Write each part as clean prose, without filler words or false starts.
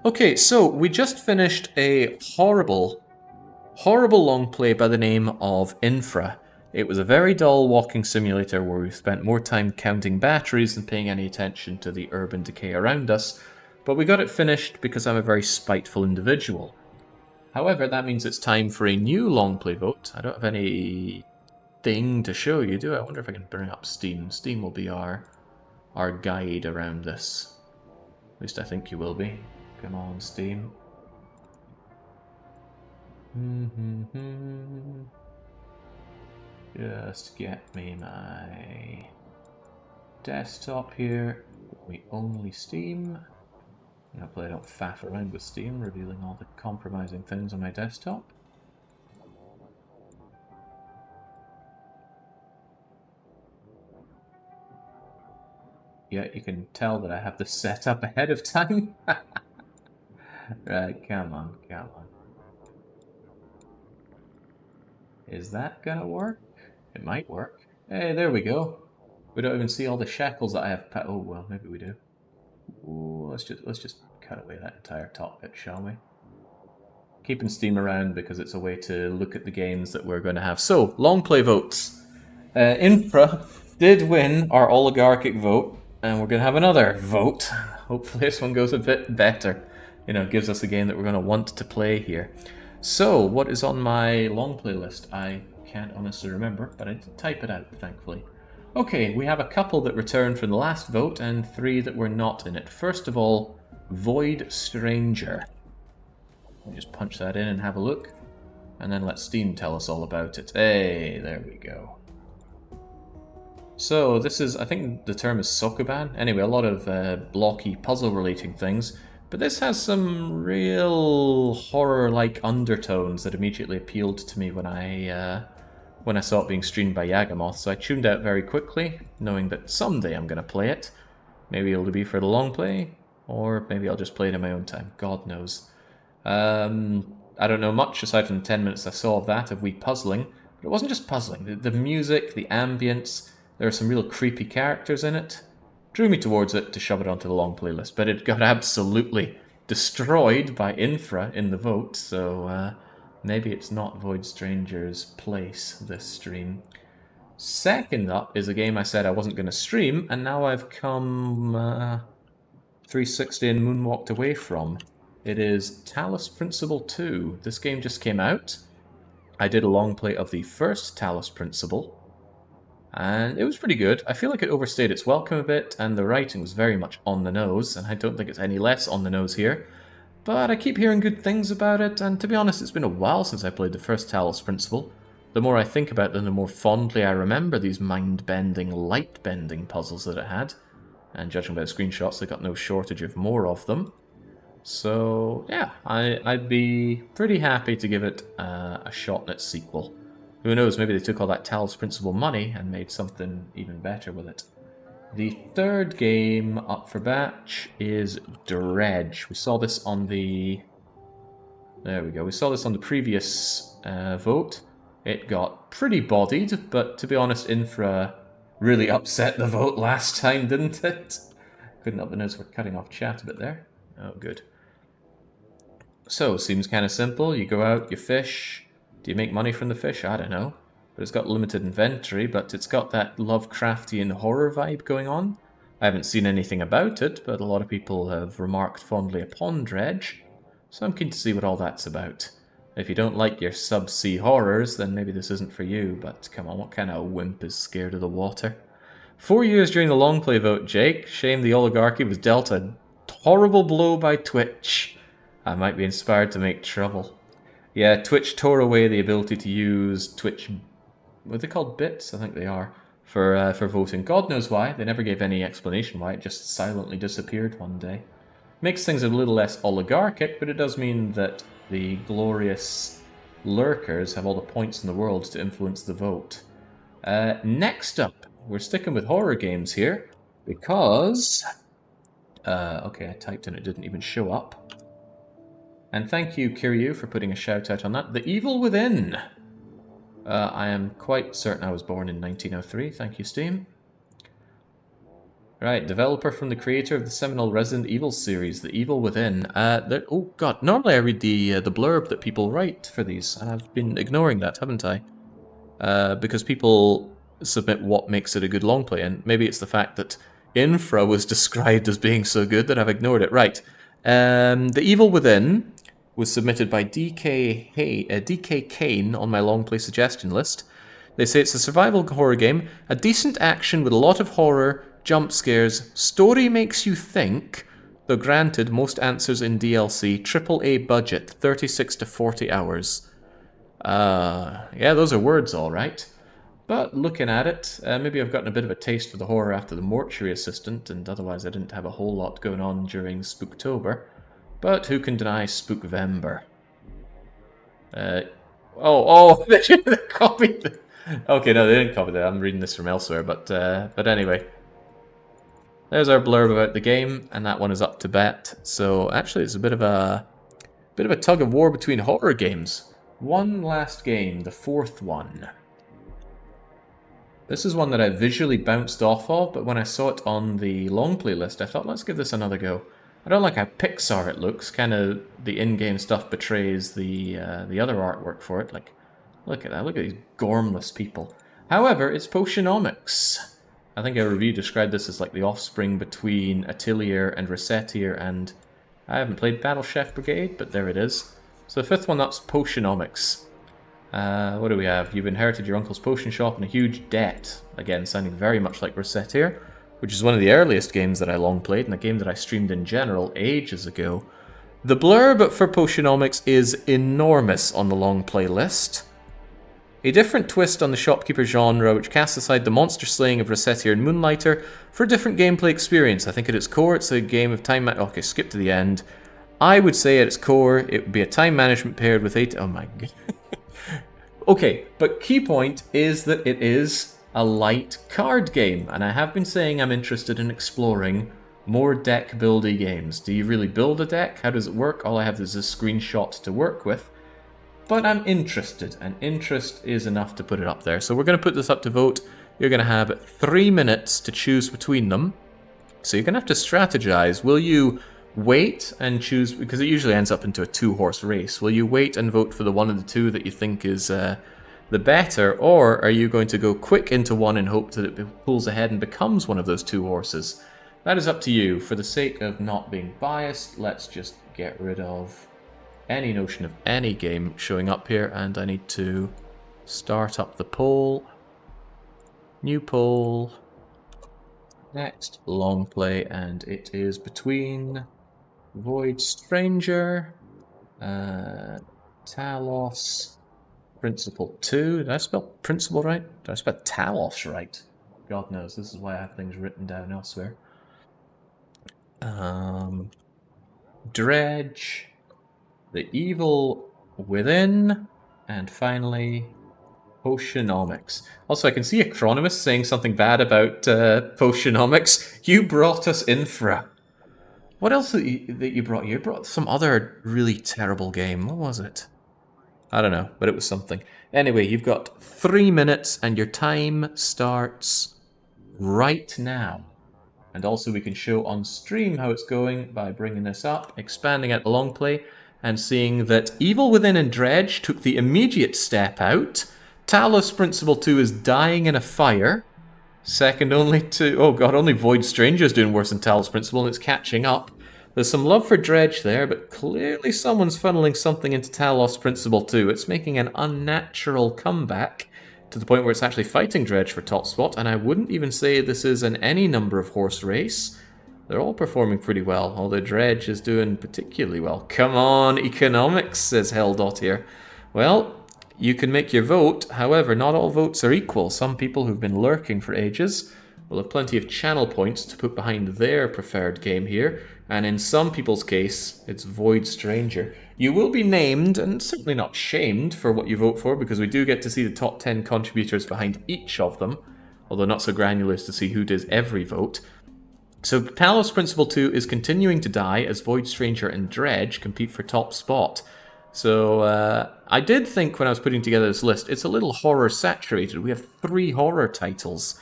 Okay, so we just finished a horrible long play by the name of Infra. It was a very dull walking simulator where we spent more time counting batteries than paying any attention to the urban decay around us, but we got it finished because I'm a very spiteful individual. However, that means it's time for a new Longplay Vote. I don't have any thing to show you, do I? I wonder if I can bring up Steam. Steam will be our guide around this. At least I think you will be. Come on, Steam. Just get me my desktop here. We only Steam. Hopefully I don't faff around with Steam, revealing all the compromising things on my desktop. Yeah, you can tell that I have this set up ahead of time. Right, come on, come on. Is that gonna work? It might work. Hey, there we go. We don't even see all the shackles that I have. Oh well, maybe we do. Ooh, let's just cut away that entire top bit, shall we? Keeping Steam around because it's a way to look at the games that we're going to have. So, long play votes. Infra did win our oligarchic vote, and we're going to have another vote. Hopefully this one goes a bit better. You know, gives us a game that we're going to want to play here. So, what is on my long play list? I can't honestly remember, but I did type it out, thankfully. Okay, we have a couple that returned from the last vote, and 3 that were not in it. First of all, Void Stranger. Let me just punch that in and have a look. And then let Steam tell us all about it. Hey, there we go. So this is, I think the term is Sokoban. Anyway, a lot of blocky puzzle-relating things. But this has some real horror-like undertones that immediately appealed to me when I saw it being streamed by Yagamoth. So I tuned out very quickly, knowing that someday I'm going to play it. Maybe it'll be for the long play, or maybe I'll just play it in my own time. God knows. I don't know much aside from the 10 minutes I saw of that, of Wii puzzling. But it wasn't just puzzling. The music, the ambience, there are some real creepy characters in it. Drew me towards it to shove it onto the long playlist, but it got absolutely destroyed by Infra in the vote, so maybe it's not Void Stranger's place this stream. Second up is a game I said I wasn't going to stream, and now I've come 360 and moonwalked away from. It is Talos Principle 2. This game just came out. I did a long play of the first Talos Principle, and it was pretty good. I feel like it overstayed its welcome a bit, and the writing was very much on the nose, and I don't think it's any less on the nose here. But I keep hearing good things about it, and to be honest, it's been a while since I played the first Talos Principle. The more I think about them, the more fondly I remember these mind-bending, light-bending puzzles that it had. And judging by the screenshots, they got no shortage of more of them. So, yeah, I'd be pretty happy to give it a shot in its sequel. Who knows, maybe they took all that Talos Principle money and made something even better with it. The third game up for batch is Dredge. We saw this on the... There we go. We saw this on the previous vote. It got pretty bodied, but to be honest, Infra really upset the vote last time, didn't it? Couldn't help the notice we're cutting off chat a bit there. Oh, good. So, seems kind of simple. You go out, you fish. Do you make money from the fish? I don't know. But it's got limited inventory, but it's got that Lovecraftian horror vibe going on. I haven't seen anything about it, but a lot of people have remarked fondly upon Dredge. So I'm keen to see what all that's about. If you don't like your sub-sea horrors, then maybe this isn't for you, but come on, what kind of wimp is scared of the water? 4 years during the long play vote, Jake. Shame the oligarchy was dealt a horrible blow by Twitch. I might be inspired to make trouble. Yeah, Twitch tore away the ability to use Twitch... What are they called? Bits? I think they are. For voting. God knows why. They never gave any explanation why. It just silently disappeared one day. Makes things a little less oligarchic, but it does mean that the glorious lurkers have all the points in the world to influence the vote. Next up, we're sticking with horror games here, because... okay, I typed and it didn't even show up. And thank you, Kiryu, for putting a shout-out on that. The Evil Within! I am quite certain I was born in 1903. Thank you, Steam. Right, developer from the creator of the seminal Resident Evil series, The Evil Within. Oh god, normally I read the blurb that people write for these, and I've been ignoring that, haven't I? Because people submit what makes it a good long play, and maybe it's the fact that Infra was described as being so good that I've ignored it. Right, The Evil Within was submitted by DK Kane on my long play suggestion list. They say it's a survival horror game, a decent action with a lot of horror, jump scares, story makes you think, though granted, most answers in DLC, AAA budget, 36 to 40 hours. Yeah, those are words, all right. But looking at it, maybe I've gotten a bit of a taste for the horror after the Mortuary Assistant, and otherwise I didn't have a whole lot going on during Spooktober. But who can deny Spookvember? They copied the... Okay, no, they didn't copy that. I'm reading this from elsewhere, but anyway. There's our blurb about the game, and that one is up to bet. So actually, it's a bit of a tug of war between horror games. One last game, the fourth one. This is one that I visually bounced off of, but when I saw it on the long play list, I thought, let's give this another go. I don't like how Pixar it looks. Kind of the in-game stuff betrays the other artwork for it. Like, look at that. Look at these gormless people. However, it's Potionomics. I think a review described this as like the offspring between Atelier and Recettier, and I haven't played Battle Chef Brigade, but there it is. So the fifth one up's Potionomics. What do we have? You've inherited your uncle's potion shop and a huge debt. Again, sounding very much like Recettier, which is one of the earliest games that I long played, and a game that I streamed in general ages ago. The blurb for Potionomics is enormous on the long play list. A different twist on the shopkeeper genre, which casts aside the monster slaying of Recettier and Moonlighter for a different gameplay experience. I think at its core, it's a game of time... Okay, skip to the end. I would say at its core, it would be a time management paired with 8... Oh my god. Okay, but key point is that it is a light card game, and I have been saying I'm interested in exploring more deck-buildy games. Do you really build a deck? How does it work? All I have is a screenshot to work with. But I'm interested, and interest is enough to put it up there. So we're going to put this up to vote. You're going to have 3 minutes to choose between them. So you're going to have to strategize. Will you wait and choose, because it usually ends up into a 2-horse race. Will you wait and vote for the one of the two that you think is the better, or are you going to go quick into one and hope that it pulls ahead and becomes one of those 2 horses? That is up to you. For the sake of not being biased, let's just get rid of any notion of any game showing up here, and I need to start up the poll. New poll. Next, long play, and it is between Void Stranger, Talos, Principle 2. Did I spell Principle right? Did I spell Talos right? God knows, this is why I have things written down elsewhere. Dredge, The Evil Within, and finally, Potionomics. Also, I can see Acronymus saying something bad about Potionomics. You brought us Infra. What else that you brought? You brought some other really terrible game. What was it? I don't know, but it was something. Anyway, you've got 3 minutes, and your time starts right now. And also, we can show on stream how it's going by bringing this up, expanding out the long play, and seeing that Evil Within and Dredge took the immediate step out. Talos Principle 2 is dying in a fire. Second only to... Oh god, only Void Stranger is doing worse than Talos Principle, and it's catching up. There's some love for Dredge there, but clearly someone's funneling something into Talos Principle 2. It's making an unnatural comeback to the point where it's actually fighting Dredge for top spot, and I wouldn't even say this is an any number of horse race. They're all performing pretty well, although Dredge is doing particularly well. Come on, economics, says Heldot here. Well, you can make your vote, however, not all votes are equal. Some people who've been lurking for ages will have plenty of channel points to put behind their preferred game here, and in some people's case, it's Void Stranger. You will be named, and certainly not shamed, for what you vote for, because we do get to see the top 10 contributors behind each of them, although not so granular as to see who does every vote. So Talos Principle 2 is continuing to die as Void Stranger and Dredge compete for top spot. So I did think when I was putting together this list, it's a little horror saturated. We have 3 horror titles.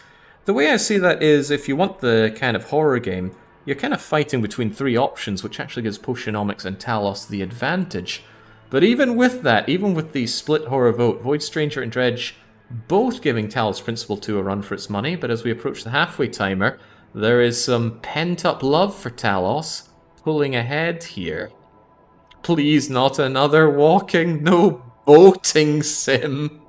The way I see that is, if you want the kind of horror game, you're kind of fighting between three options, which actually gives Potionomics and Talos the advantage. But even with that, even with the split horror vote, Void Stranger and Dredge both giving Talos Principle 2 a run for its money, but as we approach the halfway timer, there is some pent-up love for Talos pulling ahead here. Please, not another walking, no boating sim.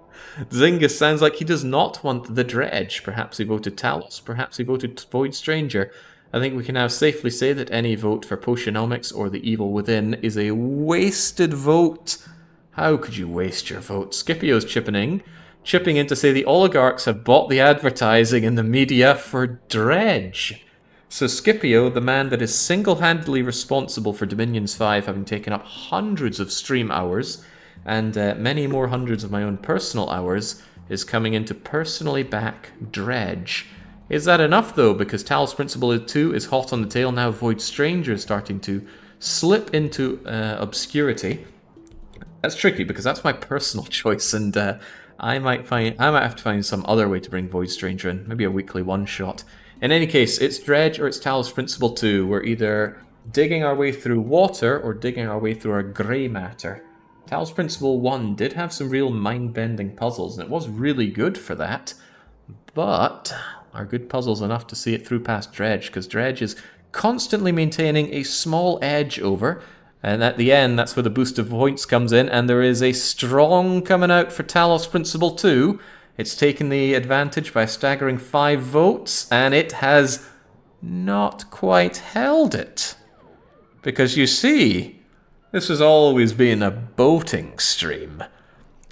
Zynga sounds like he does not want the Dredge. Perhaps he voted Talos. Perhaps he voted Void Stranger. I think we can now safely say that any vote for Potionomics or the Evil Within is a wasted vote. How could you waste your vote? Scipio's chipping in to say the oligarchs have bought the advertising in the media for Dredge. So Scipio, the man that is single-handedly responsible for Dominions 5 having taken up hundreds of stream hours, and many more hundreds of my own personal hours, is coming in to personally back Dredge. Is that enough, though? Because Talos Principle 2 is hot on the tail now. Void Stranger is starting to slip into obscurity. That's tricky, because that's my personal choice, and I might have to find some other way to bring Void Stranger in. Maybe a weekly one-shot. In any case, it's Dredge or it's Talos Principle 2. We're either digging our way through water or digging our way through our grey matter. Talos Principle 1 did have some real mind-bending puzzles, and it was really good for that. But are good puzzles enough to see it through past Dredge? Because Dredge is constantly maintaining a small edge over, and at the end, that's where the boost of points comes in, and there is a strong coming out for Talos Principle 2. It's taken the advantage by a staggering 5 votes, and it has not quite held it. Because you see, this has always been a boating stream.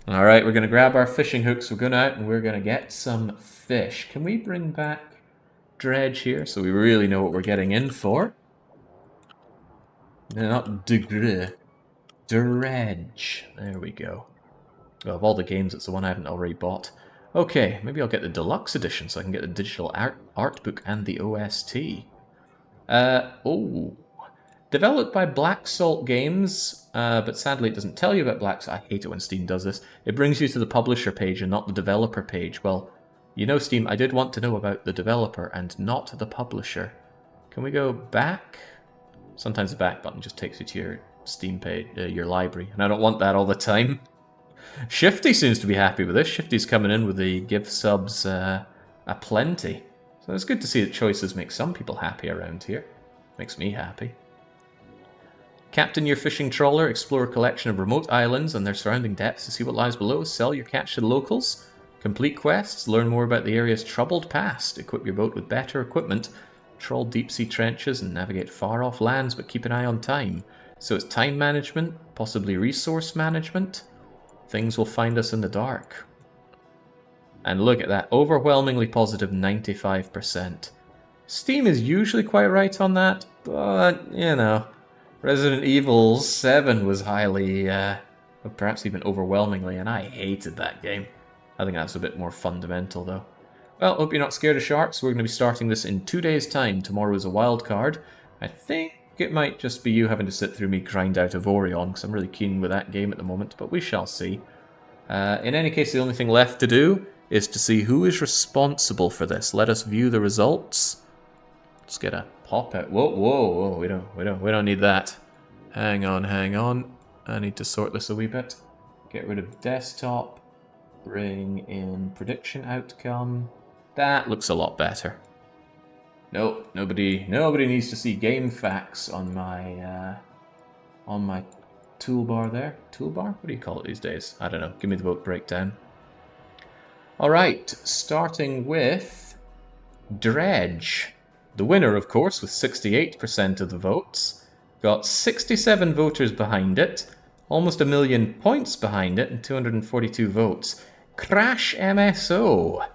Alright, we're going to grab our fishing hooks, we're going out, and we're going to get some fish. Can we bring back Dredge here so we really know what we're getting in for? No, not Dredge. There we go. Well, of all the games, it's the one I haven't already bought. Okay, maybe I'll get the deluxe edition so I can get the digital art book and the OST. Developed by Black Salt Games, but sadly it doesn't tell you about Black Salt. I hate it when Steam does this. It brings you to the publisher page and not the developer page. Well, you know, Steam, I did want to know about the developer and not the publisher. Can we go back? Sometimes the back button just takes you to your Steam page, your library, and I don't want that all the time. Shifty seems to be happy with this. Shifty's coming in with the give subs aplenty. So it's good to see that choices make some people happy around here. Makes me happy. Captain your fishing trawler, explore a collection of remote islands and their surrounding depths to see what lies below, sell your catch to the locals, complete quests, learn more about the area's troubled past, equip your boat with better equipment, trawl deep-sea trenches and navigate far-off lands, but keep an eye on time. So it's time management, possibly resource management. Things will find us in the dark. And look at that, overwhelmingly positive 95%. Steam is usually quite right on that, but, you know, Resident Evil 7 was highly, perhaps even overwhelmingly, and I hated that game. I think that's a bit more fundamental, though. Well, hope you're not scared of sharks. We're going to be starting this in 2 days' time. Tomorrow is a wild card. I think it might just be you having to sit through me grind out Avorion, because I'm really keen with that game at the moment, but we shall see. In any case, the only thing left to do is to see who is responsible for this. Let us view the results. Let's get a pop out. Whoa, we don't need that. Hang on. I need to sort this a wee bit. Get rid of desktop. Bring in prediction outcome. That looks a lot better. Nope, nobody needs to see game facts on my toolbar there. Toolbar? What do you call it these days? I don't know. Give me the vote breakdown. Alright, starting with Dredge. The winner, of course, with 68% of the votes. Got 67 voters behind it, almost 1 million points behind it, and 242 votes. Crash MSO.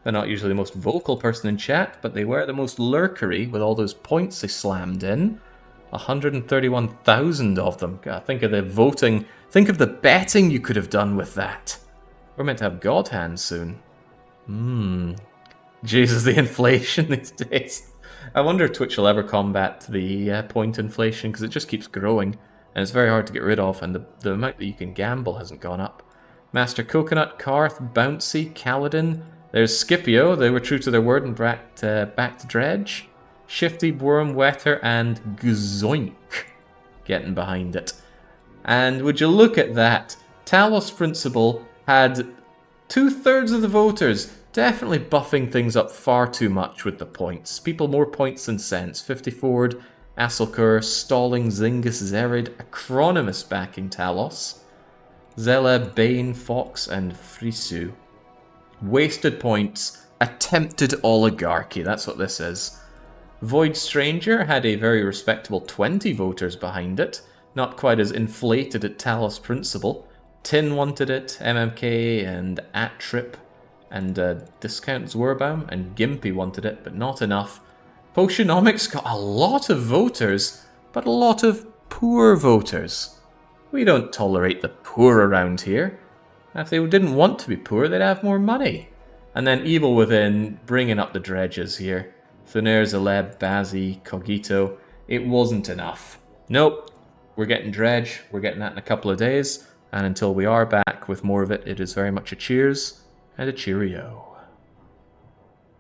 They're not usually the most vocal person in chat, but they were the most lurkery with all those points they slammed in. 131,000 of them. God, think of the voting. Think of the betting you could have done with that. We're meant to have God hands soon. Jesus, the inflation these days. I wonder if Twitch will ever combat the point inflation, because it just keeps growing, and it's very hard to get rid of, and the amount that you can gamble hasn't gone up. Master Coconut, Karth, Bouncy, Kaladin, There's Scipio, they were true to their word and back to Dredge. Shifty, Worm, Wetter, and Gzoink getting behind it. And would you look at that? Talos Principle had 2/3 of the voters, definitely buffing things up far too much with the points. People more points than sense. 50 Ford, Aselkur, Stalling, Zingus, Zerid, Acronymus backing Talos. Zella, Bane, Fox, and Frisu. Wasted points, attempted oligarchy, that's what this is. Void Stranger had a very respectable 20 voters behind it, not quite as inflated at Talos Principle. Tin wanted it, MMK and Attrip, and Discount Zwerbaum and Gimpy wanted it, but not enough. Potionomics got a lot of voters, but a lot of poor voters. We don't tolerate the poor around here. If they didn't want to be poor, they'd have more money. And then Evil Within, bringing up the dredges here. Thunair, Zaleb, Bazzi, Cogito. It wasn't enough. Nope. We're getting Dredge. We're getting that in a couple of days. And until we are back with more of it, it is very much a cheers and a cheerio.